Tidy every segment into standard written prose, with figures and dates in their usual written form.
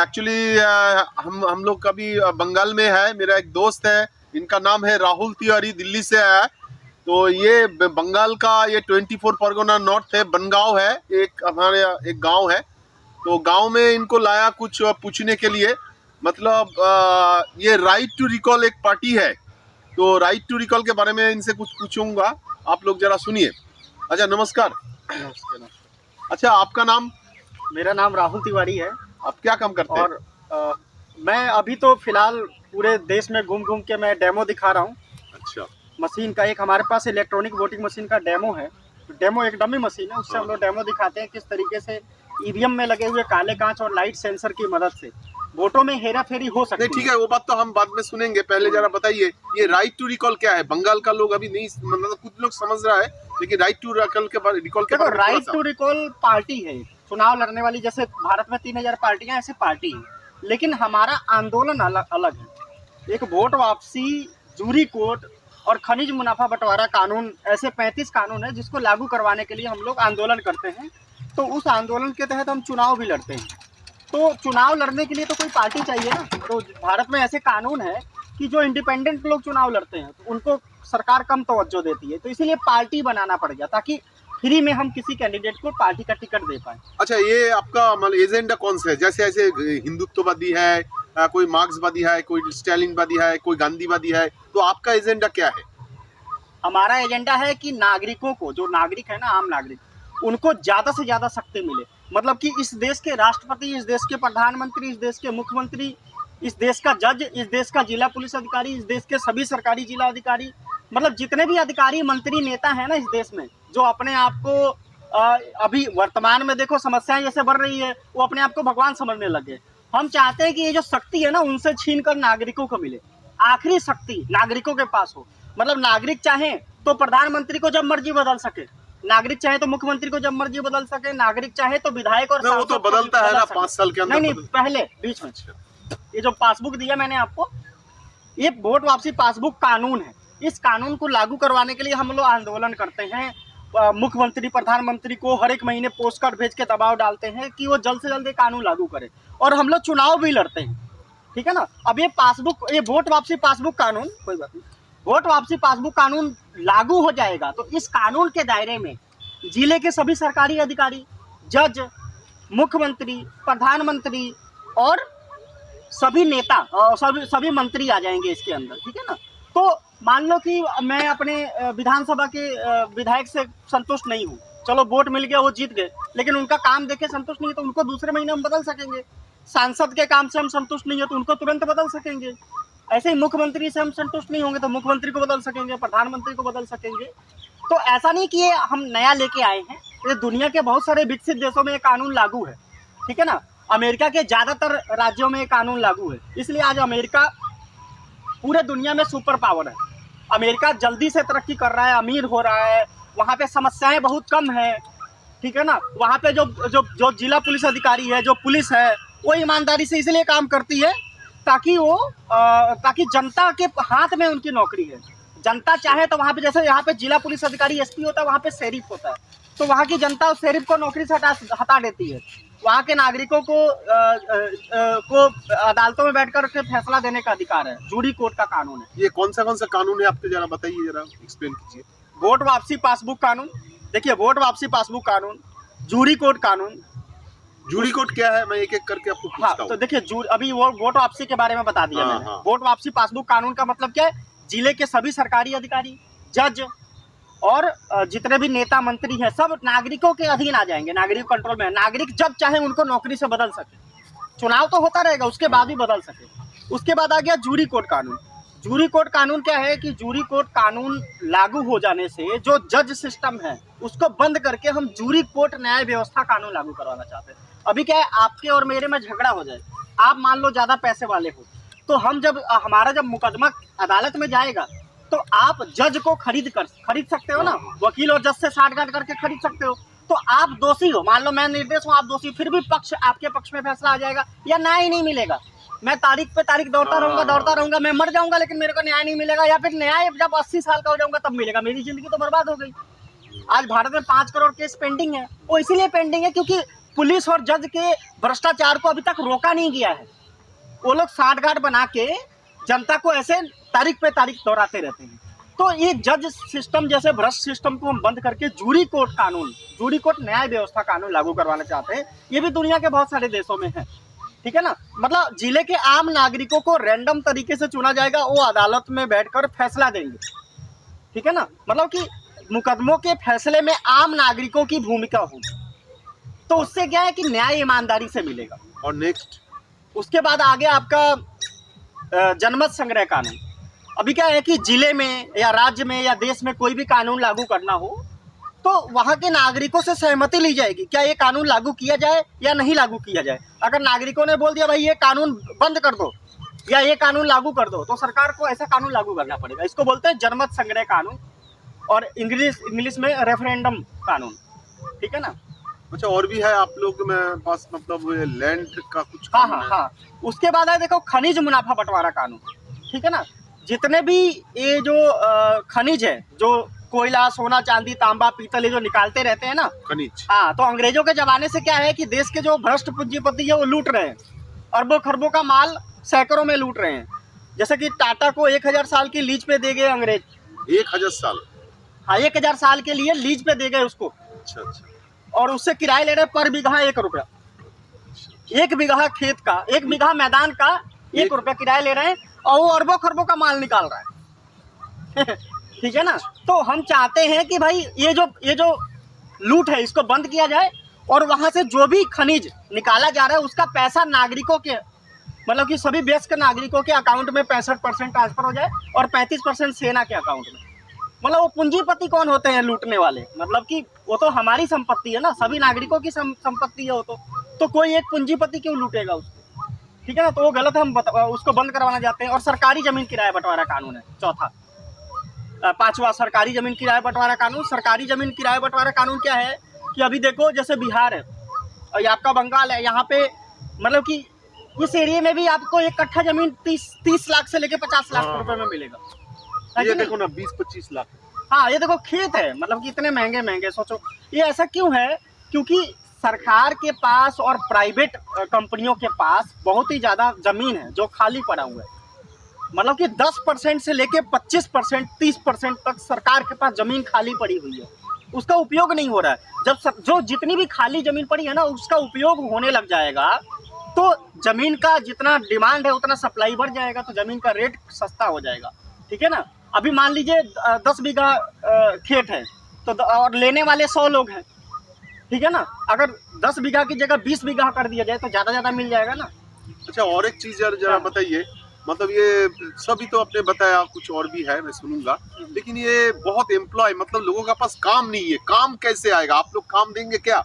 Actually हम लोग कभी बंगाल में है। मेरा एक दोस्त है, इनका नाम है राहुल तिवारी, दिल्ली से आया है। तो ये बंगाल का ये 24 परगना नॉर्थ है, बनगांव है, एक हमारे एक गांव है। तो गांव में इनको लाया कुछ पूछने के लिए। मतलब ये राइट टू रिकॉल एक पार्टी है, तो राइट टू रिकॉल के बारे में इनसे कुछ पूछूंगा, आप लोग जरा सुनिए। अच्छा, नमस्कार। नमस्कार। अच्छा, आपका नाम? मेरा नाम राहुल तिवारी है। आप क्या काम करते हैं? और मैं अभी तो फिलहाल पूरे देश में घूम घूम के मैं डेमो दिखा रहा हूँ। अच्छा, मशीन का एक हमारे पास इलेक्ट्रॉनिक वोटिंग मशीन का डेमो है। डेमो एक डमी मशीन है, उससे हम लोग डेमो दिखाते हैं किस तरीके से ईवीएम में लगे हुए काले कांच और लाइट सेंसर की मदद से वोटों में हेरा फेरी हो सकती है। नहीं, ठीक है, वो बात तो हम बाद में सुनेंगे। पहले जरा बताइए, ये राइट टू रिकॉल क्या है? बंगाल का लोग अभी नहीं, मतलब कुछ लोग समझ रहा है, लेकिन राइट टू रिकॉल के बारे में राइट टू रिकॉल पार्टी है, चुनाव लड़ने वाली। जैसे भारत में 3000 पार्टियां ऐसे पार्टी है, लेकिन हमारा आंदोलन अलग है। एक वोट वापसी, जूरी कोड और खनिज मुनाफा बंटवारा कानून, ऐसे 35 कानून है जिसको लागू करवाने के लिए हम लोग आंदोलन करते हैं। तो उस आंदोलन के तहत हम चुनाव भी लड़ते हैं। तो चुनाव लड़ने के लिए तो कोई पार्टी चाहिए ना। तो भारत में ऐसे कानून है कि जो इंडिपेंडेंट लोग चुनाव लड़ते हैं तो उनको सरकार कम तवज्जो देती है, तो इसीलिए पार्टी बनाना पड़ गया ताकि फ्री में हम किसी कैंडिडेट को पार्टी का टिकट दे पाए। अच्छा, ये आपका मतलब एजेंडा कौन सा है? जैसे ऐसे हिंदुत्ववादी है, कोई मार्क्सवादी है, कोई स्टालिनवादी है, कोई गांधीवादी है, तो आपका एजेंडा क्या है? हमारा एजेंडा है कि नागरिकों को, जो नागरिक है ना, आम नागरिक, उनको ज्यादा से ज्यादा शक्ति मिले। मतलब कि इस देश के राष्ट्रपति, इस देश के प्रधानमंत्री, इस देश के मुख्यमंत्री, इस देश का जज, इस देश का जिला पुलिस अधिकारी, इस देश के सभी सरकारी जिला अधिकारी, मतलब जितने भी अधिकारी, मंत्री, नेता है ना इस देश में, जो अपने आप को अभी वर्तमान में देखो समस्याएं जैसे बढ़ रही है, वो अपने आप को भगवान समझने लगे। हम चाहते हैं कि ये जो शक्ति है ना, उनसे छीन कर नागरिकों को मिले। आखिरी शक्ति नागरिकों के पास हो। मतलब नागरिक चाहे तो प्रधानमंत्री को जब मर्जी बदल सके, नागरिक चाहे तो मुख्यमंत्री को जब मर्जी बदल सके, नागरिक चाहे तो विधायक और वो तो बदलता है ना 5 साल के अंदर। नहीं, पहले बीच में ये जो पासबुक दिया मैंने आपको, ये वोट वापसी पासबुक कानून है। इस कानून को लागू करवाने के लिए हम लोग आंदोलन करते हैं। मुख्यमंत्री, प्रधानमंत्री को हर एक महीने पोस्ट कार्ड भेज के दबाव डालते हैं कि वो जल्द से जल्द कानून लागू करे, और हम लोग चुनाव भी लड़ते हैं। ठीक है ना। अब ये पासबुक, ये वोट वापसी पासबुक कानून, कोई बात नहीं, वोट वापसी पासबुक कानून लागू हो जाएगा तो इस कानून के दायरे में जिले के सभी सरकारी अधिकारी, जज, मुख्यमंत्री, प्रधानमंत्री और सभी नेता, सभी मंत्री आ जाएंगे इसके अंदर। ठीक है ना। तो मान लो कि मैं अपने विधानसभा के विधायक से संतुष्ट नहीं हूँ, चलो वोट मिल गया, वो जीत गए, लेकिन उनका काम देखे संतुष्ट नहीं है तो उनको दूसरे महीने हम बदल सकेंगे। सांसद के काम से हम संतुष्ट नहीं है तो उनको तुरंत बदल सकेंगे। ऐसे ही मुख्यमंत्री से हम संतुष्ट नहीं होंगे तो मुख्यमंत्री को बदल सकेंगे, प्रधानमंत्री को बदल सकेंगे। तो ऐसा नहीं कि ये हम नया लेके आए हैं, ये दुनिया के बहुत सारे विकसित देशों में ये कानून लागू है। ठीक है ना। अमेरिका के ज्यादातर राज्यों में ये कानून लागू है, इसलिए आज अमेरिका पूरे दुनिया में सुपर पावर है। अमेरिका जल्दी से तरक्की कर रहा है, अमीर हो रहा है, वहाँ पे समस्याएं बहुत कम है। ठीक है ना। वहाँ पे जो जिला पुलिस अधिकारी है, जो पुलिस है, वो ईमानदारी से इसलिए काम करती है ताकि जनता के हाथ में उनकी नौकरी है। जनता चाहे तो वहाँ पे, जैसे यहाँ पे जिला पुलिस अधिकारी एसपी होता है, वहाँ पे शेरिफ होता है, तो वहाँ की जनता उस शेरिफ को नौकरी से हटा देती है। वहाँ के नागरिकों को अदालतों में बैठकर के फैसला देने का अधिकार है। जूरी कोर्ट का कानून है। ये कौन सा कानून है आपके, जरा बताइए, जरा एक्सप्लेन कीजिए। वोट वापसी पासबुक कानून, देखिए, वोट वापसी पासबुक कानून, जूरी कोर्ट कानून। जूरी कोड क्या है, मैं एक एक करके आपको पूछता हूं। तो देखिए, अभी वो वोट वापसी के बारे में बता दिया मैंने। वोट वापसी पासबुक कानून का मतलब क्या है? जिले के सभी सरकारी अधिकारी, जज और जितने भी नेता मंत्री हैं, सब नागरिकों के अधीन आ जाएंगे, नागरिक कंट्रोल में। नागरिक जब चाहे उनको नौकरी से बदल सके, चुनाव तो होता रहेगा, उसके बाद भी बदल सके। उसके बाद आ गया जूरी कोड कानून। जूरी कोड कानून क्या है कि जूरी कोड कानून लागू हो जाने से जो जज सिस्टम है उसको बंद करके हम जूरी कोर्ट न्याय व्यवस्था कानून लागू करवाना चाहते हैं। अभी क्या है, आपके और मेरे में झगड़ा हो जाए, आप मान लो ज्यादा पैसे वाले हो, तो हम हमारा जब मुकदमा अदालत में जाएगा तो आप जज को खरीद सकते हो ना, वकील और जज से साठगांठ करके खरीद सकते हो। तो आप दोषी हो, मान लो मैं निर्दोष हूँ, आप दोषी, फिर भी आपके पक्ष में फैसला आ जाएगा या न्याय ही नहीं मिलेगा। मैं तारीख पे तारीख दौड़ता रहूंगा, मैं मर जाऊंगा लेकिन मेरे को न्याय नहीं मिलेगा, या फिर न्याय जब 80 साल का हो जाऊंगा तब मिलेगा। मेरी जिंदगी तो बर्बाद हो गई। आज भारत में 5 करोड़ केस पेंडिंग है। वो इसीलिए पेंडिंग है क्योंकि पुलिस और जज के भ्रष्टाचार को अभी तक रोका नहीं गया है। वो लोग साठगांठ बना के जनता को ऐसे तारीख पे तारीख दोहराते रहते हैं। तो ये जज सिस्टम जैसे भ्रष्ट सिस्टम को हम बंद करके जूरी कोर्ट कानून, जूरी कोर्ट न्याय व्यवस्था कानून लागू करवाना चाहते हैं। ये भी दुनिया के बहुत सारे देशों में है, ठीक है ना। मतलब जिले के आम नागरिकों को रैंडम तरीके से चुना जाएगा, वो अदालत में बैठकर फैसला देंगे, ठीक है ना। मतलब कि मुकदमों के फैसले में आम नागरिकों की भूमिका होगी, तो उससे क्या है कि न्याय ईमानदारी से मिलेगा। और नेक्स्ट उसके बाद आगे आपका जनमत संग्रह कानून। अभी क्या है कि जिले में या राज्य में या देश में कोई भी कानून लागू करना हो तो वहाँ के नागरिकों से सहमति ली जाएगी, क्या ये कानून लागू किया जाए या नहीं लागू किया जाए। अगर नागरिकों ने बोल दिया भाई ये कानून बंद कर दो या ये कानून लागू कर दो, तो सरकार को ऐसा कानून लागू करना पड़ेगा। इसको बोलते हैं जनमत संग्रह कानून, और इंग्लिश में रेफरेंडम कानून, ठीक है ना। अच्छा, और भी है आप लोग में पास, मतलब लैंड का कुछ हाँ कानून हाँ है? हाँ। उसके बाद है देखो खनिज मुनाफा बंटवारा कानून, ठीक है ना। जितने भी ये जो खनिज है, जो कोयला, सोना, चांदी, तांबा, पीतल, ये जो निकालते रहते हैं ना खनिज, हाँ, तो अंग्रेजों के जमाने से क्या है कि देश के जो भ्रष्ट पूंजीपति है वो लूट रहे हैं, अरबों खरबों का माल सैकड़ों में लूट रहे हैं। जैसे कि टाटा को 1000 साल की लीज पे दे गए अंग्रेज। 1000 साल? हाँ, 1000 साल के लिए लीज पे दे गए उसको, अच्छा अच्छा। और उससे किराया ले रहे पर बीघा 1 रुपया। 1 बीघा खेत का, 1 बीघा मैदान का 1 रुपया किराया ले रहे हैं, और वो अरबों खरबों का माल निकाल रहा है ठीक है ना। तो हम चाहते हैं कि भाई ये जो लूट है इसको बंद किया जाए, और वहां से जो भी खनिज निकाला जा रहा है उसका पैसा नागरिकों के, मतलब कि सभी वयस्क नागरिकों के अकाउंट में 65% ट्रांसफर हो जाए और 35% सेना के अकाउंट में। मतलब वो पूंजीपति कौन होते हैं लूटने वाले, मतलब कि वो तो हमारी संपत्ति है ना, सभी नागरिकों की संपत्ति है वो तो कोई एक पूंजीपति क्यों लूटेगा उसको, ठीक है ना। तो वो गलत है, हम उसको बंद करवाना चाहते हैं। और सरकारी जमीन किराया बंटवारा कानून है चौथा। 5वां सरकारी जमीन किराया बंटवारा कानून। सरकारी जमीन किराया बंटवारा कानून क्या है कि अभी देखो जैसे बिहार है और ये आपका बंगाल है, यहाँ पे मतलब कि इस एरिया में भी आपको एक कट्ठा जमीन 30 लाख से लेके 50 लाख रुपए में मिलेगा। ये देखो ना 20-25 लाख। हाँ, ये देखो खेत है, मतलब कि इतने महंगे महंगे, सोचो ये ऐसा क्यों है, क्योंकि सरकार के पास और प्राइवेट कंपनियों के पास बहुत ही ज़्यादा ज़मीन है जो खाली पड़ा हुआ है। मतलब कि 10% से लेके 25%, 30% तक सरकार के पास ज़मीन खाली पड़ी हुई है, उसका उपयोग नहीं हो रहा है। जब जो जितनी भी खाली ज़मीन पड़ी है ना उसका उपयोग होने लग जाएगा तो ज़मीन का जितना डिमांड है उतना सप्लाई बढ़ जाएगा, तो ज़मीन का रेट सस्ता हो जाएगा, ठीक है ना। अभी मान लीजिए 10 बीघा खेत है तो और लेने वाले 100 लोग हैं, ठीक है ना। अगर 10 बीघा की जगह 20 बीघा कर दिया जाए तो ज़्यादा मिल जाएगा ना। अच्छा, और एक चीज यार जरा बताइए, मतलब ये सभी तो आपने बताया, कुछ और भी है मैं सुनूंगा, लेकिन ये बहुत एम्प्लॉय, मतलब लोगों के पास काम नहीं है, काम कैसे आएगा, आप लोग काम देंगे क्या,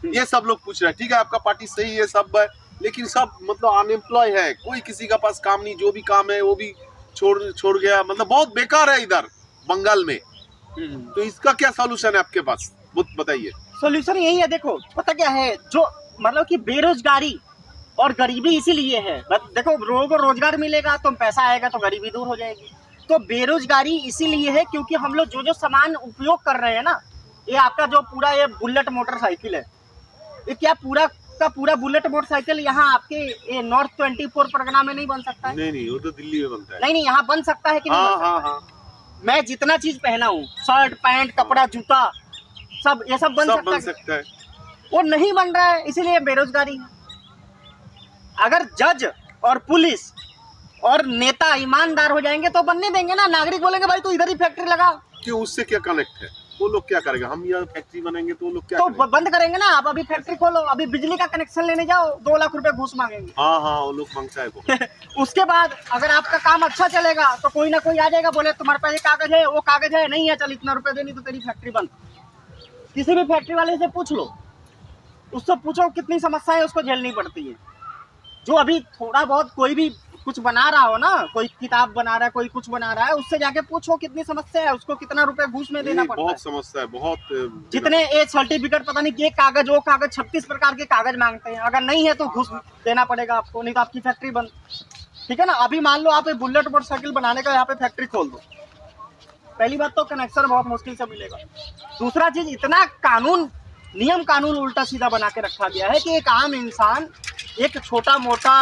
ये सब लोग पूछ रहे हैं। ठीक है, आपका पार्टी सही है सब है, लेकिन सब मतलब अनएम्प्लॉय है, कोई किसी का पास काम नहीं, जो भी काम है वो भी छोड़ गया, मतलब बहुत बेकार है इधर बंगाल में। तो इसका क्या सॉल्यूशन है आपके पास, बताइए। सोल्यूशन यही है, देखो पता क्या है, जो मतलब कि बेरोजगारी और गरीबी इसीलिए है, देखो लोगों को रोजगार मिलेगा तो पैसा आएगा तो गरीबी दूर हो जाएगी। तो बेरोजगारी इसीलिए है क्योंकि हम लोग जो सामान उपयोग कर रहे हैं ना, ये आपका जो पूरा ये बुलेट मोटरसाइकिल है, ये क्या पूरा का पूरा बुलेट मोटरसाइकिल यहाँ आपके ये नॉर्थ 24 परगना में नहीं बन सकता है? नहीं, वो तो दिल्ली में बनता है। नहीं, यहाँ बन सकता है कि नहीं? हाँ। मैं जितना चीज पहना हूँ, शर्ट, पैंट, कपड़ा, जूता, सब ये सब बन सकता है। वो नहीं बन रहा है, इसीलिए बेरोजगारी है। अगर जज और पुलिस और नेता ईमानदार हो जाएंगे तो बनने देंगे ना। नागरिक बोलेंगे भाई तू इधर ही फैक्ट्री लगा, क्यों, उससे क्या कनेक्ट है, वो लोग क्या करेंगे, हम यहाँ फैक्ट्री बनाएंगे तो वो लोग क्या तो करेंगे? बंद करेंगे ना। आप अभी फैक्ट्री खोलो, अभी बिजली का कनेक्शन लेने जाओ 2 लाख रुपए घूस मांगेंगे। हाँ, वो लोग मांगता है वो। उसके बाद अगर आपका काम अच्छा चलेगा तो कोई ना कोई आ जाएगा, बोले तुम्हारे पास ये कागज है, वो कागज है, नहीं है, चल इतना रुपए दे, नहीं तो तेरी फैक्ट्री बंद। किसी भी फैक्ट्री वाले से पूछ लो, उससे पूछो कितनी समस्याएं उसको झेलनी पड़ती है। जो अभी थोड़ा बहुत कोई भी कुछ बना रहा हो ना, कोई किताब बना रहा है, कोई कुछ बना रहा है, उससे जाके पूछो कितनी समस्या है, उसको कितना रुपए घूस में देना पड़ता है। बहुत समस्या है, बहुत। जितने ये सर्टिफिकेट, पता नहीं ये कागज वो कागज, 36 प्रकार के कागज मांगते हैं। अगर नहीं है तो घूस देना पड़ेगा आपको, नहीं तो आपकी फैक्ट्री बंद, ठीक है ना। अभी मान लो आप बुलेट मोटरसाइकिल बनाने का यहाँ पे फैक्ट्री खोल दो, पहली बात तो कनेक्शन बहुत मुश्किल से मिलेगा। दूसरा चीज, इतना कानून नियम कानून उल्टा सीधा बना के रखा गया है कि एक आम इंसान एक छोटा मोटा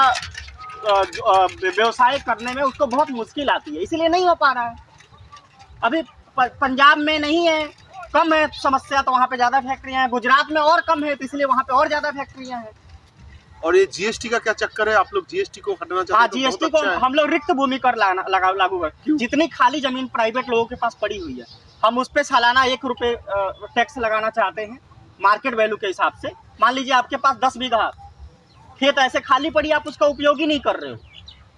व्यवसाय करने में उसको बहुत मुश्किल आती है, इसलिए नहीं हो पा रहा है। अभी पंजाब में नहीं है, कम है समस्या, तो वहाँ पे ज़्यादा फैक्ट्रियाँ हैं। गुजरात में और कम है, तो इसलिए वहाँ पे और ज़्यादा फैक्ट्रियाँ हैं। और ये जीएसटी का क्या चक्कर है? आप लोग जीएसटी को हटाना चाहते हैं? हाँ, तो जीएसटी बहुत को अच्छा है। हम लोग रिक्त भूमि कर लागू कर, जितनी खाली जमीन प्राइवेट लोगों के पास पड़ी हुई है, हम उस पर सालाना 1 रुपये टैक्स लगाना चाहते हैं मार्केट वैल्यू के हिसाब से। मान लीजिए आपके पास 10 बीघा खेत ऐसे खाली पड़ी, आप उसका उपयोग ही नहीं कर रहे हो।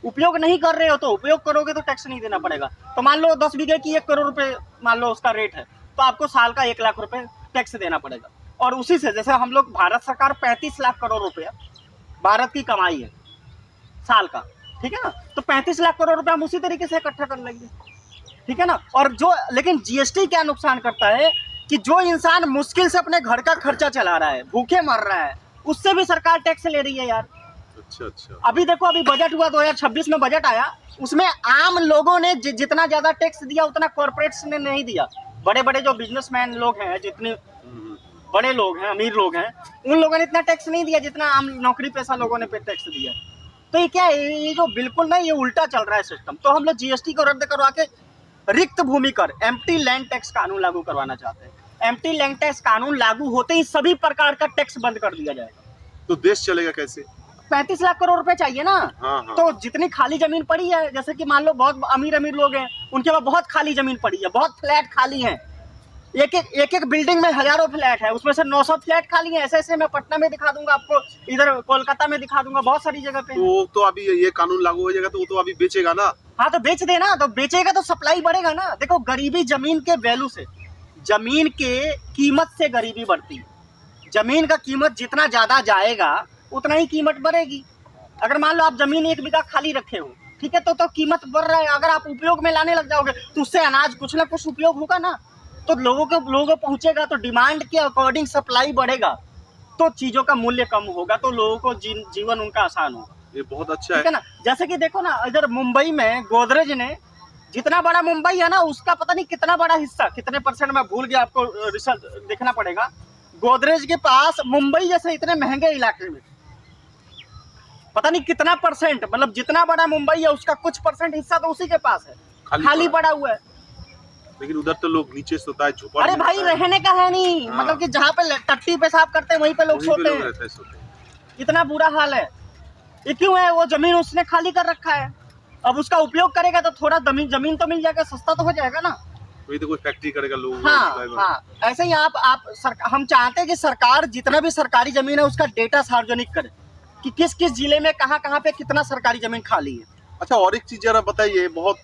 उपयोग नहीं कर रहे हो तो उपयोग करोगे तो टैक्स नहीं देना पड़ेगा। तो मान लो 10 बीघे की 1 करोड़ रुपए मान लो उसका रेट है, तो आपको साल का 1 लाख रुपए टैक्स देना पड़ेगा। और उसी से जैसे हम लोग, भारत सरकार 35 लाख करोड़ रुपया भारत की कमाई है साल का, ठीक है ना, तो 35 लाख करोड़ रुपए हम उसी तरीके से इकट्ठा कर लेंगे, ठीक है ना। और जो लेकिन जीएसटी क्या नुकसान करता है कि जो इंसान मुश्किल से अपने घर का खर्चा चला रहा है, भूखे मर रहा है, उससे भी सरकार टैक्स ले रही है यार। अच्छा। अभी देखो, अभी बजट हुआ 2026 में बजट आया, उसमें आम लोगों ने जितना ज्यादा टैक्स दिया उतना कॉर्पोरेट्स ने नहीं दिया। बड़े बड़े जो बिजनेसमैन लोग हैं, जितने बड़े लोग हैं, अमीर लोग हैं, उन लोगों ने इतना टैक्स नहीं दिया जितना आम नौकरी पेशा लोगों ने टैक्स दिया। तो ये क्या है, ये जो बिल्कुल नहीं, ये उल्टा चल रहा है सिस्टम। तो हम लोग जीएसटी को रद्द करवा के रिक्त भूमि कर, एम्प्टी लैंड टैक्स कानून लागू करवाना चाहते हैं। एम्प्टी लैंड टैक्स कानून लागू होते ही सभी प्रकार का टैक्स बंद कर दिया जाएगा। तो देश चलेगा कैसे? 35 लाख करोड़ रुपए चाहिए ना। हाँ। तो जितनी खाली जमीन पड़ी है, जैसे कि मान लो बहुत अमीर लोग हैं, उनके पास बहुत खाली जमीन पड़ी है, बहुत फ्लैट खाली हैं, एक बिल्डिंग में हजारों फ्लैट है, उसमें से 900 फ्लैट खाली हैं। ऐसे मैं पटना में दिखा दूंगा आपको, इधर कोलकाता में दिखा दूंगा, बहुत सारी जगह पे। तो अभी ये कानून लागू हो जाएगा तो वो तो अभी बेचेगा ना। हाँ, तो बेच देना, तो बेचेगा तो सप्लाई बढ़ेगा ना। देखो, गरीबी जमीन के वैल्यू से, जमीन के कीमत से गरीबी बढ़ती है। जमीन का कीमत जितना ज्यादा जाएगा उतना ही कीमत बढ़ेगी। अगर मान लो आप जमीन 1 बीघा खाली रखे हो, ठीक है, तो कीमत बढ़ रहा है। अगर आप उपयोग में लाने लग जाओगे तो उससे अनाज कुछ ना कुछ उपयोग होगा ना, तो लोगों को पहुंचेगा, तो डिमांड के अकॉर्डिंग सप्लाई बढ़ेगा, तो चीजों का मूल्य कम होगा, तो लोगों को जीवन उनका आसान होगा। ये बहुत अच्छा है ना। जैसे कि देखो ना, इधर मुंबई में गोदरेज ने, जितना बड़ा मुंबई है ना, उसका पता नहीं कितना बड़ा हिस्सा, कितने परसेंट मैं भूल गया, आपको रिसर्च देखना पड़ेगा। गोदरेज के पास मुंबई जैसे इतने महंगे इलाके में पता नहीं कितना परसेंट, मतलब जितना बड़ा मुंबई है उसका कुछ परसेंट हिस्सा तो उसी के पास है, खाली पड़ा हुआ है। लेकिन उधर तो लोग नीचे सोता है, झोपड़। अरे भाई, रहने का है नहीं। हाँ। मतलब कि जहाँ पे टट्टी पेशाब करते हैं वहीं पे लोग सोते हैं। इतना बुरा हाल है। ये क्यों है? वो जमीन उसने खाली कर रखा है, अब उसका उपयोग करेगा तो थोड़ा जमीन तो मिल जाएगा, सस्ता तो हो जाएगा ना। वही तो कोई फैक्ट्री करेगा लोग। हाँ, ऐसे ही हम चाहते हैं कि सरकार जितना भी सरकारी जमीन है उसका डेटा सार्वजनिक करे कि किस किस जिले में कहाँ पे कितना सरकारी जमीन खाली है। अच्छा, और एक चीज जरा बताइए, बहुत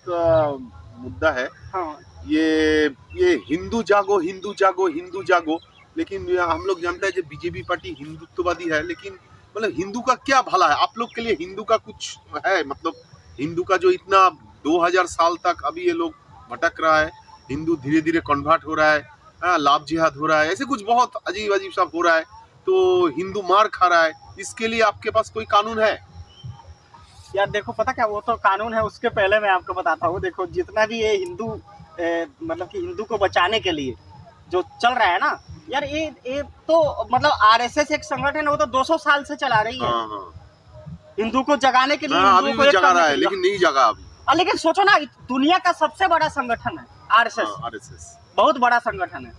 मुद्दा है। हाँ, ये हिंदू जागो हिंदू जागो हिंदू जागो, लेकिन हम लोग जानते हैं कि बीजेपी पार्टी हिंदुत्ववादी है, लेकिन मतलब हिंदू का क्या भला है? आप लोग के लिए हिंदू का कुछ है? मतलब हिंदू का जो इतना 2000 साल तक अभी ये लोग भटक रहा है, हिंदू धीरे धीरे कन्वर्ट हो रहा है, लाभ जिहाद हो रहा है, ऐसे कुछ बहुत अजीब अजीब सब हो रहा है, तो हिंदू मार खा रहा है, इसके लिए आपके पास कोई कानून है? यार देखो, पता क्या, वो तो कानून है, उसके पहले मैं आपको बताता हूँ। देखो, जितना भी ये हिंदू मतलब कि हिंदू को बचाने के लिए जो चल रहा है ना यार, ये तो मतलब आरएसएस एक संगठन है, वो तो 200 साल से चला रही है। हिंदू को जगाने के लिए, अभी भी जगा रहा है, लेकिन नहीं जगा अभी। लेकिन सोचो ना, दुनिया का सबसे बड़ा संगठन है आरएसएस, बहुत बड़ा संगठन है,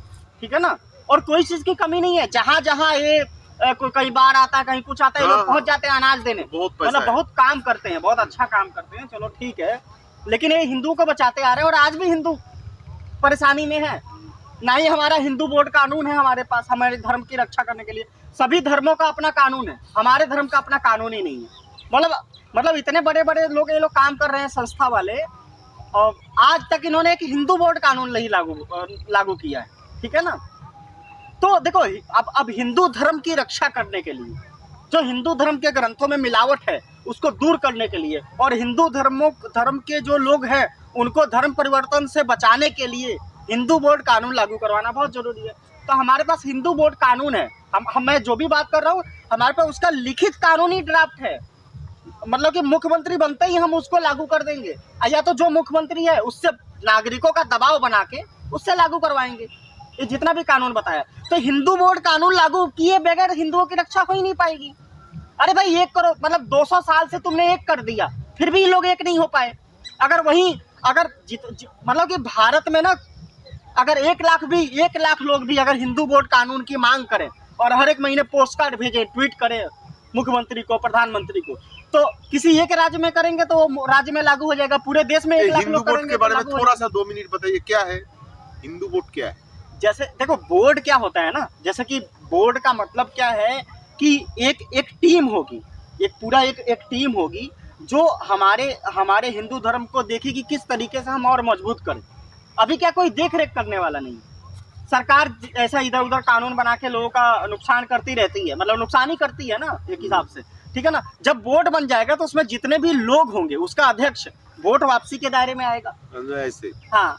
ठीक है ना। और कोई चीज की कमी नहीं है, जहाँ जहाँ ये कई बार आता है, कहीं कुछ आता है, लोग पहुंच जाते हैं अनाज देने, मतलब बहुत काम करते हैं, बहुत अच्छा काम करते हैं। चलो ठीक है, लेकिन ये हिंदू को बचाते आ रहे हैं, और आज भी हिंदू परेशानी में है। ना ही हमारा हिंदू बोर्ड कानून है हमारे पास, हमारे धर्म की रक्षा करने के लिए। सभी धर्मों का अपना कानून है, हमारे धर्म का अपना कानून ही नहीं है। मतलब इतने बड़े बड़े लोग, ये लोग काम कर रहे हैं, संस्था वाले, और आज तक इन्होंने एक हिंदू बोर्ड कानून नहीं लागू किया है, ठीक है ना। तो देखो, अब हिंदू धर्म की रक्षा करने के लिए, जो हिंदू धर्म के ग्रंथों में मिलावट है उसको दूर करने के लिए, और हिंदू धर्म के जो लोग हैं उनको धर्म परिवर्तन से बचाने के लिए हिंदू बोर्ड कानून लागू करवाना बहुत जरूरी है। तो हमारे पास हिंदू बोर्ड कानून है, मैं जो भी बात कर रहा हूँ, हमारे पास उसका लिखित कानूनी ड्राफ्ट है। मतलब कि मुख्यमंत्री बनते ही हम उसको लागू कर देंगे, या तो जो मुख्यमंत्री है उससे नागरिकों का दबाव बना के उससे लागू करवाएंगे। ये जितना भी कानून बताया, तो हिंदू वोट कानून लागू किए बगैर हिंदुओं की रक्षा हो ही नहीं पाएगी। अरे भाई 1 करोड़ मतलब 200 साल से तुमने एक कर दिया, फिर भी लोग एक नहीं हो पाए। अगर वही अगर मतलब कि भारत में ना अगर 1 लाख लोग भी अगर हिंदू वोट कानून की मांग करें और हर एक महीने पोस्ट कार्ड भेजे, ट्वीट करें मुख्यमंत्री को, प्रधानमंत्री को, तो किसी एक राज्य में करेंगे तो वो राज्य में लागू हो जाएगा। पूरे देश में 1 लाख हिंदू लोग वोट करेंगे के तो बारे में लागू हो थोड़ा सा 2 मिनट बताइए, क्या है हिंदू वोट, क्या है? जैसे देखो बोर्ड क्या होता है ना, जैसे कि बोर्ड का मतलब क्या है कि एक टीम होगी, एक टीम होगी जो हमारे हिंदू धर्म को देखेगी किस तरीके से हम और मजबूत करें। अभी क्या कोई देख रेख करने वाला नहीं, सरकार ऐसा इधर उधर कानून बना के लोगों का नुकसान करती रहती है, मतलब नुकसान ही करती है ना एक हिसाब से, ठीक है ना। जब बोर्ड बन जाएगा तो उसमें जितने भी लोग होंगे उसका अध्यक्ष वोट वापसी के दायरे में आएगा। ऐसे हाँ,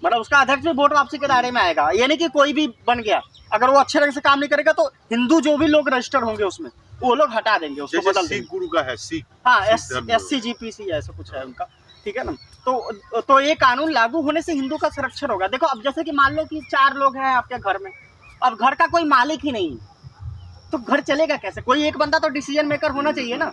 मतलब उसका अध्यक्ष भी वोट वापसी के दायरे में आएगा। यानी कि कोई भी बन गया, अगर वो अच्छे ढंग से काम नहीं करेगा तो हिंदू जो भी लोग रजिस्टर होंगे उसमें वो लोग हटा देंगे, उसको बदल देंगे। सिख गुरु का है, सिख, हाँ, SCGPC ऐसा कुछ है उनका, ठीक है ना। तो ये कानून लागू होने से हिंदू का संरक्षण होगा। देखो अब जैसे कि मान लो कि 4 लोग हैं आपके घर में, अब घर का कोई मालिक ही नहीं, तो घर चलेगा कैसे? कोई एक बंदा तो डिसीजन मेकर होना चाहिए ना,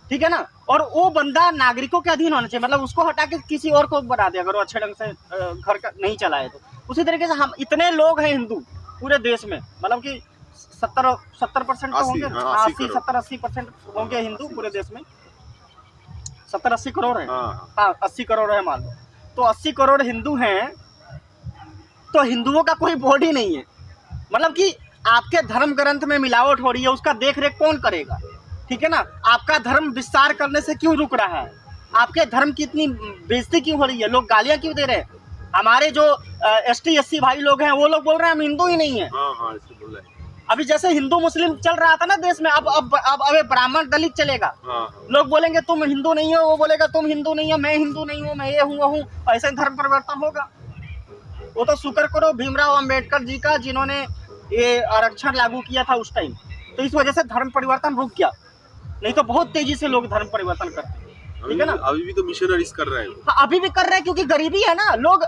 ठीक है ना। और वो बंदा नागरिकों के अधीन होना चाहिए, मतलब उसको हटा के किसी और को बना दे अगर वो अच्छे ढंग से घर का नहीं चलाए तो। उसी तरीके से हम इतने लोग हैं हिंदू पूरे देश में, मतलब कि 70% तो होंगे, 80-70-80% होंगे हिंदू पूरे देश में। 70-80 करोड़ है, हाँ 80 करोड़ है मान लो, तो 80 करोड़ हिंदू हैं, तो हिंदुओं का कोई बोर्ड ही नहीं है। मतलब कि आपके धर्म ग्रंथ में मिलावट हो रही है, उसका देख रेख कौन करेगा, ठीक है ना। आपका धर्म विस्तार करने से क्यों रुक रहा है, आपके धर्म की इतनी बेइज्जती क्यों हो रही है, लोग गालियां क्यों दे रहे हैं। हमारे जो ST SC भाई लोग हैं वो लोग बोल रहे हैं हम हिंदू ही नहीं है। ऐसे बोल रहे हैं। अभी जैसे हिंदू मुस्लिम चल रहा था ना देश में, अब ब्राह्मण दलित चलेगा। लोग बोलेंगे तुम हिंदू नहीं हो, वो बोलेगा तुम हिंदू नहीं हो, मैं हिंदू नहीं हूँ, मैं ये हूँ वो हूँ, ऐसे धर्म परिवर्तन होगा। वो तो शुक्र करो भीमराव अंबेडकर जी का, जिन्होंने ये आरक्षण लागू किया था उस टाइम, तो इस वजह से धर्म परिवर्तन रुक गया, नहीं तो बहुत तेजी से लोग धर्म परिवर्तन करते हैं, ठीक है ना। अभी भी तो मिशनरीज कर रहे हैं। हाँ, अभी भी कर रहे हैं क्योंकि गरीबी है ना। लोग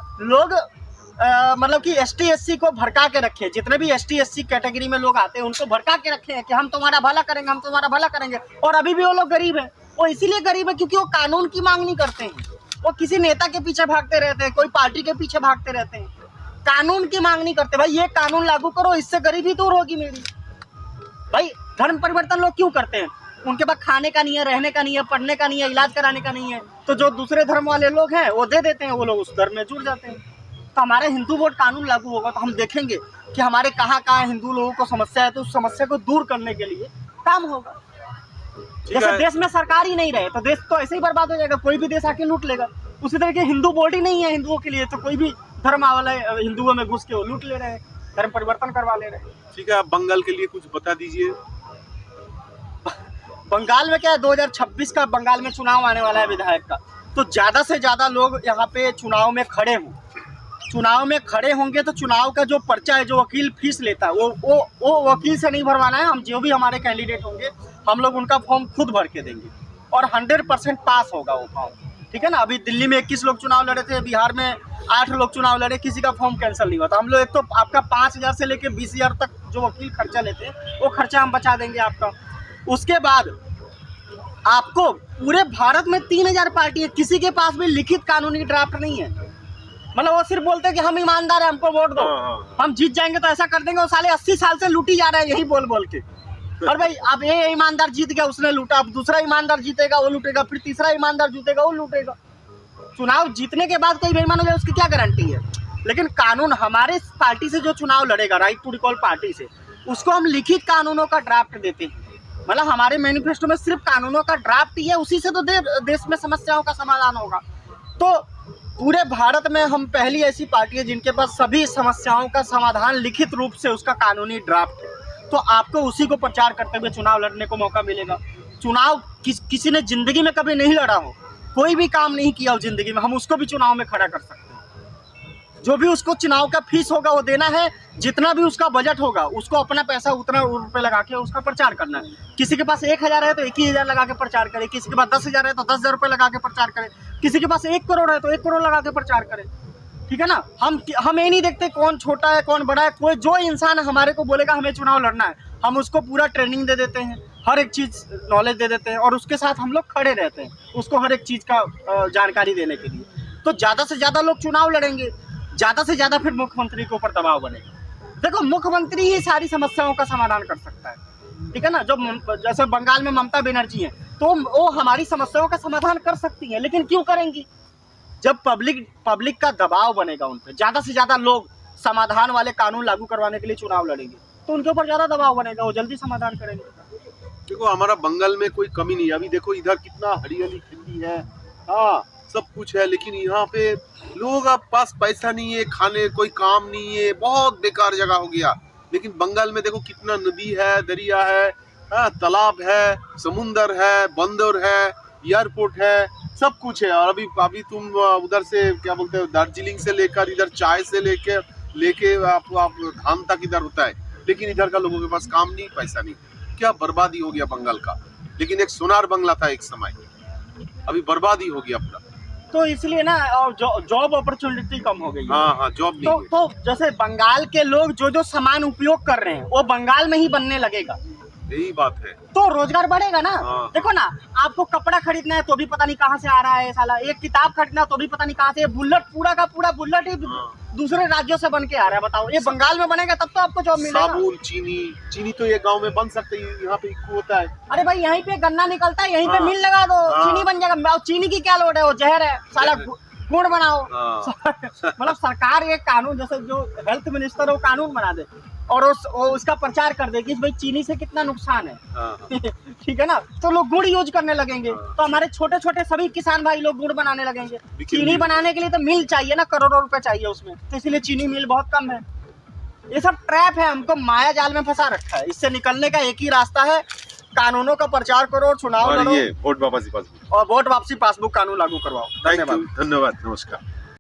मतलब कि ST SC को भड़का के रखे, जितने भी ST SC कैटेगरी में लोग आते हैं उनको भड़का के रखे हैं कि हम तुम्हारा भला करेंगे, हम तुम्हारा भला करेंगे। और अभी भी वो लोग गरीब हैं। वो इसीलिए गरीब है क्योंकि वो कानून की मांग नहीं करते हैं, वो किसी नेता के पीछे भागते रहते हैं, कोई पार्टी के पीछे भागते रहते हैं, कानून की मांग नहीं करते। भाई ये कानून लागू करो, इससे गरीबी दूर होगी मेरी। भाई धर्म परिवर्तन लोग क्यों करते हैं? उनके पास खाने का नहीं है, रहने का नहीं है, पढ़ने का नहीं है, इलाज कराने का नहीं है, तो जो दूसरे धर्म वाले लोग हैं वो दे देते हैं, वो लोग उस धर्म में जुड़ जाते हैं। तो हमारे हिंदू वोट कानून लागू होगा तो हम देखेंगे कि हमारे कहाँ हिंदू लोगों को समस्या है, तो उस समस्या को दूर करने के लिए काम होगा। जैसे देश में सरकार ही नहीं रहे तो देश तो ऐसे ही बर्बाद हो जाएगा, कोई भी देश आके लूट लेगा। उसी तरीके हिंदू बोर्ड ही नहीं है हिंदुओं के लिए, तो कोई भी धर्म वाले हिंदुओं में घुस के वो लूट ले रहे हैं, धर्म परिवर्तन करवा ले रहे हैं। ठीक है, आप बंगाल के लिए कुछ बता दीजिए। बंगाल में क्या है, 2026 का बंगाल में चुनाव आने वाला है विधायक का, तो ज्यादा से ज्यादा लोग यहाँ पे चुनाव में खड़े हों। चुनाव में खड़े होंगे तो चुनाव का जो पर्चा है, जो वकील फीस लेता है, वो वकील से नहीं भरवाना है। हम जो भी हमारे कैंडिडेट होंगे हम लोग उनका फॉर्म खुद भर के देंगे और 100% पास होगा वो फॉर्म, ठीक है ना। अभी दिल्ली में 21 लोग चुनाव लड़े थे, बिहार में 8 लोग चुनाव लड़े, किसी का फॉर्म कैंसिल नहीं हुआ। तो हम लोग एक तो आपका 5,000 से लेकर 20,000 तक जो वकील खर्चा लेते हैं वो खर्चा हम बचा देंगे आपका। उसके बाद आपको पूरे भारत में 3,000 पार्टी है, किसी के पास भी लिखित कानूनी ड्राफ्ट नहीं है। मतलब वो सिर्फ बोलते हैं कि हम ईमानदार हैं, हमको वोट दो, हम जीत जाएंगे तो ऐसा कर देंगे। वो साले 80 साल से लूटी जा रहे हैं यही बोल बोल के। और भाई अब ये ईमानदार जीत गया, उसने लूटा, अब दूसरा ईमानदार जीतेगा वो लूटेगा, फिर तीसरा ईमानदार जीतेगा वो लूटेगा। चुनाव जीतने के बाद कोई बेईमान हो जाए उसकी क्या गारंटी है। लेकिन कानून हमारे पार्टी से जो चुनाव लड़ेगा, राइट टू रिकॉल पार्टी से, उसको हम लिखित कानूनों का ड्राफ्ट देते हैं। मतलब हमारे मैनिफेस्टो में सिर्फ कानूनों का ड्राफ्ट ही है, उसी से तो देश में समस्याओं का समाधान होगा। तो पूरे भारत में हम पहली ऐसी पार्टी है जिनके पास सभी समस्याओं का समाधान लिखित रूप से उसका कानूनी ड्राफ्ट है। तो आपको उसी को प्रचार करते हुए चुनाव लड़ने को मौका मिलेगा। चुनाव किसी ने जिंदगी में कभी नहीं लड़ा हो, कोई भी काम नहीं किया हो जिंदगी में, हम उसको भी चुनाव में खड़ा कर सकते हैं। जो भी उसको चुनाव का फीस होगा वो देना है, जितना भी उसका बजट होगा उसको अपना पैसा उतना रुपये लगा के उसका प्रचार करना है। किसी के पास 1,000 है तो 21,000 लगा के प्रचार करे, किसी के पास 10,000 है तो 10,000 रुपये लगा के प्रचार करे, किसी के पास 1 करोड़ है तो 1 करोड़ लगा के प्रचार करे। ठीक है ना। हम ये नहीं देखते कौन छोटा है कौन बड़ा है, कोई जो इंसान हमारे को बोलेगा हमें चुनाव लड़ना है, हम उसको पूरा ट्रेनिंग दे देते हैं, हर एक चीज़ नॉलेज दे देते हैं और उसके साथ हम लोग खड़े रहते हैं उसको हर एक चीज़ का जानकारी देने के लिए। तो ज़्यादा से ज़्यादा लोग चुनाव लड़ेंगे, ज़्यादा से ज़्यादा फिर मुख्यमंत्री के ऊपर दबाव बनेगा। देखो मुख्यमंत्री ही सारी समस्याओं का समाधान कर सकता है, ठीक है ना। जैसे बंगाल में ममता बनर्जी हैं, तो वो हमारी समस्याओं का समाधान कर सकती हैं, लेकिन क्यों करेंगी? जब पब्लिक का दबाव बनेगा उन पर, ज़्यादा से ज़्यादा लोग समाधान वाले कानून लागू करवाने के लिए चुनाव लड़ेंगे, तो उनके ऊपर ज़्यादा दबाव बनेगा, वो जल्दी समाधान करेंगे। देखो हमारा बंगाल में कोई कमी नहीं है, अभी देखो इधर कितना हरियाली खेती है, हाँ सब कुछ है, लेकिन यहाँ पे लोगों का पास पैसा नहीं है, खाने कोई काम नहीं है, बहुत बेकार जगह हो गया। लेकिन बंगाल में देखो कितना नदी है, दरिया है, हाँ, तालाब है, समुंदर है, बंदर है, एयरपोर्ट है, सब कुछ है। और अभी तुम उधर से क्या बोलते हो, दार्जिलिंग से लेकर इधर चाय से लेके आप धान तक इधर होता है, लेकिन इधर का लोगों के पास काम नहीं, पैसा नहीं। क्या बर्बादी हो गया बंगाल का। लेकिन एक सोनार बंगला था एक समय, अभी बर्बादी हो गया अपना। तो इसलिए ना जॉब अपॉर्चुनिटी कम हो गई है। हाँ जॉब नहीं है। तो जैसे बंगाल के लोग जो सामान उपयोग कर रहे हैं वो बंगाल में ही बनने लगेगा, यही बात है, तो रोजगार बढ़ेगा ना। हाँ। देखो ना, आपको कपड़ा खरीदना है तो भी पता नहीं कहाँ से आ रहा है साला, एक किताब खरीदना है तो भी पता नहीं कहाँ से, बुलेट पूरा का पूरा बुलेट ही दूसरे राज्यों से बन के आ रहा है। बताओ, ये बंगाल में बनेगा तब तो आपको जॉब मिलेगा। साबुन, चीनी तो ये गांव में बन सकते हैं, यहाँ पे इक्कू होता है। अरे भाई यहीं पे गन्ना निकलता है, यहीं पे मिल लगा दो, चीनी बन जाएगा। चीनी की क्या लोड है, वो जहर है साला, गुड़ बनाओ। मतलब सरकार ये कानून, जैसे जो हेल्थ मिनिस्टर है वो कानून बना दे और उसका प्रचार कर दे कि भाई चीनी से कितना नुकसान है। ठीक है ना, तो लोग गुड़ यूज करने लगेंगे, तो हमारे छोटे छोटे सभी किसान भाई लोग गुड़ बनाने लगेंगे। चीनी बनाने के लिए तो मिल चाहिए ना, करोड़ों रुपए चाहिए उसमें, तो इसीलिए चीनी मिल बहुत कम है। ये सब ट्रैप है, हमको माया जाल में फंसा रखा है। इससे निकलने का एक ही रास्ता है, कानूनों का प्रचार करो, चुनाव लड़ो और ये वोट वापसी पासबुक और वोट वापसी पासबुक कानून लागू करवाओ। धन्यवाद, नमस्कार।